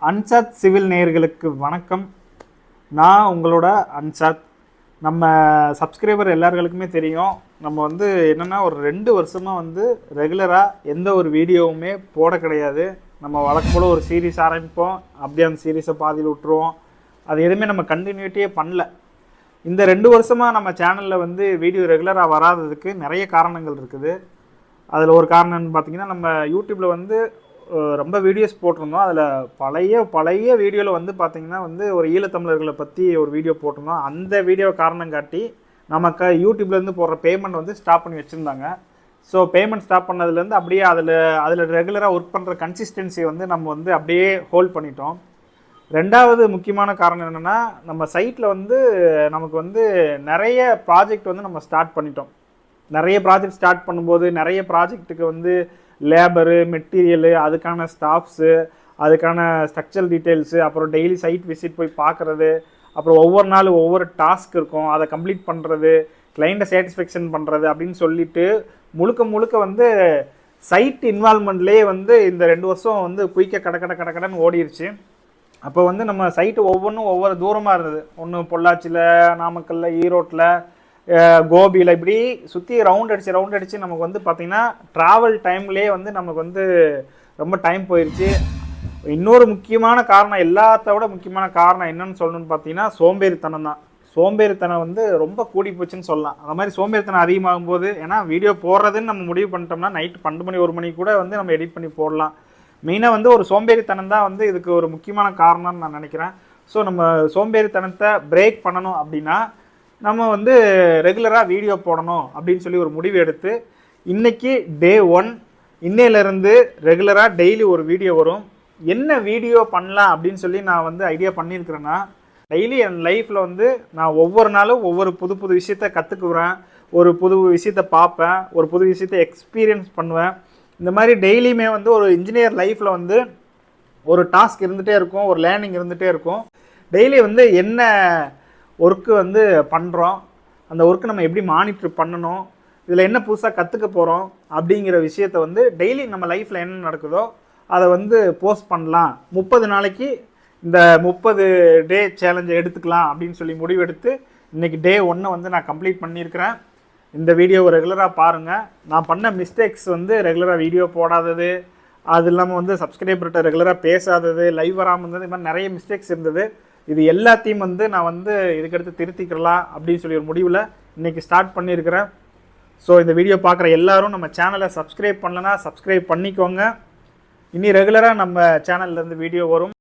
அன்சாத் civil நேயர்களுக்கு வணக்கம். நான் உங்களோட அன்சாத். நம்ம சப்ஸ்கிரைபர் எல்லார்களுக்குமே தெரியும், நம்ம வந்து என்னென்னா ஒரு 2 வருஷமாக ரெகுலராக எந்த ஒரு வீடியோவுமே போட கிடையாது. நம்ம வழக்கம் போல் ஒரு சீரீஸ் ஆரம்பிப்போம், அப்படியே அந்த சீரீஸை பாதியில் விட்டுருவோம். அது எதுவுமே நம்ம கண்டினியூட்டியே பண்ணல. இந்த 2 வருஷமாக நம்ம சேனலில் வீடியோ ரெகுலராக வராததுக்கு நிறைய காரணங்கள் இருக்குது. அதில் ஒரு காரணம்னு பார்த்திங்கன்னா, நம்ம யூடியூப்பில் ரொம்ப வீடியோஸ் போட்டிருந்தோம். அதில் பழைய வீடியோவில் பார்த்திங்கன்னா ஒரு ஈழத்தமிழர்களை பற்றி ஒரு வீடியோ போட்டிருந்தோம். அந்த வீடியோ காரணம் காட்டி நமக்கு யூடியூப்லேருந்து போடுற பேமெண்ட் ஸ்டாப் பண்ணி வச்சுருந்தாங்க. ஸோ பேமெண்ட் ஸ்டாப் பண்ணதுலேருந்து அப்படியே அதில் ரெகுலராக ஒர்க் பண்ணுற கன்சிஸ்டன்சி நம்ம அப்படியே ஹோல்ட் பண்ணிட்டோம். ரெண்டாவது முக்கியமான காரணம் என்னென்னா, நம்ம சைட்டில் நமக்கு நிறைய ப்ராஜெக்ட் நம்ம ஸ்டார்ட் பண்ணிட்டோம். நிறைய ப்ராஜெக்ட் ஸ்டார்ட் பண்ணும்போது நிறைய ப்ராஜெக்ட்டுக்கு லேபரு, மெட்டீரியலு, அதுக்கான ஸ்டாஃப்ஸு, அதுக்கான ஸ்ட்ரக்சரல் டீட்டெயில்ஸு, அப்புறம் டெய்லி சைட் விசிட் போய் பார்க்குறது, அப்புறம் ஒவ்வொரு நாள் ஒவ்வொரு டாஸ்க் இருக்கும், அதை கம்ப்ளீட் பண்ணுறது, கிளைண்ட்டை சாட்டிஸ்ஃபேக்ஷன் பண்ணுறது அப்படின்னு சொல்லிட்டு முழுக்க சைட் இன்வால்மெண்ட்லேயே இந்த 2 வருஷம் குயிக்காக கடன்னு ஓடிடுச்சு. அப்போ நம்ம சைட்டு ஒவ்வொன்றும் ஒவ்வொரு தூரமாக இருந்தது. ஒன்று பொள்ளாச்சியில், நாமக்கல்லில், ஈரோட்டில், கோபியில், இப்படி சுற்றி ரவுண்ட் அடித்து நமக்கு பார்த்திங்கன்னா ட்ராவல் டைம்லேயே நமக்கு ரொம்ப டைம் போயிடுச்சு. இன்னொரு முக்கியமான காரணம், எல்லாத்தோட முக்கியமான காரணம் என்னன்னு சொல்லணும்னு பார்த்தீங்கன்னா சோம்பேறித்தனம் தான். சோம்பேறித்தனம் ரொம்ப கூடி போச்சுன்னு சொல்லலாம். அந்த மாதிரி சோம்பேறித்தனம் அதிகமாகும் போது, ஏன்னா வீடியோ போடுறதுன்னு நம்ம முடிவு பண்ணிட்டோம்னா நைட்டு 12 மணி 1 மணி கூட நம்ம எடிட் பண்ணி போடலாம். மெயினாக ஒரு சோம்பேறித்தனம் தான் இதுக்கு ஒரு முக்கியமான காரணம்னு நான் நினைக்கிறேன். ஸோ நம்ம சோம்பேறித்தனத்தை பிரேக் பண்ணணும் அப்படின்னா நம்ம ரெகுலராக வீடியோ போடணும் அப்படின்னு சொல்லி ஒரு முடிவு எடுத்து, இன்றைக்கி டே 1, இன்னையிலேருந்து ரெகுலராக டெய்லி ஒரு வீடியோ வரும். என்ன வீடியோ பண்ணலாம் அப்படின்னு சொல்லி நான் ஐடியா பண்ணியிருக்கிறேன்னா, டெய்லி என் லைஃப்பில் நான் ஒவ்வொரு நாளும் ஒவ்வொரு புது விஷயத்த கற்றுக்குவேன், ஒரு புது விஷயத்தை பார்ப்பேன், ஒரு புது விஷயத்தை எக்ஸ்பீரியன்ஸ் பண்ணுவேன். இந்த மாதிரி டெய்லியுமே ஒரு இன்ஜினியர் லைஃப்பில் ஒரு டாஸ்க் இருந்துகிட்டே இருக்கும், ஒரு லேர்னிங் இருந்துகிட்டே இருக்கும். டெய்லி என்ன ஒர்க்கு பண்ணுறோம், அந்த ஒர்க்கு நம்ம எப்படி மானிட்டர் பண்ணணும், இதில் என்ன புதுசாக கற்றுக்க போகிறோம் அப்படிங்கிற விஷயத்தை டெய்லி நம்ம லைஃப்பில் என்ன நடக்குதோ அதை போஸ்ட் பண்ணலாம். 30 நாளைக்கு இந்த 30 டே சேலஞ்சை எடுத்துக்கலாம் அப்படின்னு சொல்லி முடிவெடுத்து இன்றைக்கி டே 1 நான் கம்ப்ளீட் பண்ணியிருக்கிறேன். இந்த வீடியோவை ரெகுலராக பாருங்கள். நான் பண்ண மிஸ்டேக்ஸ் ரெகுலராக வீடியோ போடாதது, அது இல்லாமல் சப்ஸ்கிரைபர்கிட்ட ரெகுலராக பேசாதது, லைவ் வராமல் இருந்தது, இது மாதிரி நிறைய மிஸ்டேக்ஸ் இருந்தது. இது எல்லாத்தையும் நான் இதுக்கடுத்து திருத்திக்கலாம் அப்படின்னு சொல்லி ஒரு முடிவில் இன்றைக்கி ஸ்டார்ட் பண்ணியிருக்கிறேன். ஸோ இந்த வீடியோ பார்க்குற எல்லோரும் நம்ம சேனலை சப்ஸ்கிரைப் பண்ணலன்னா சப்ஸ்கிரைப் பண்ணிக்கோங்க. இனி ரெகுலராக நம்ம சேனல்லேருந்து வீடியோ வரும்.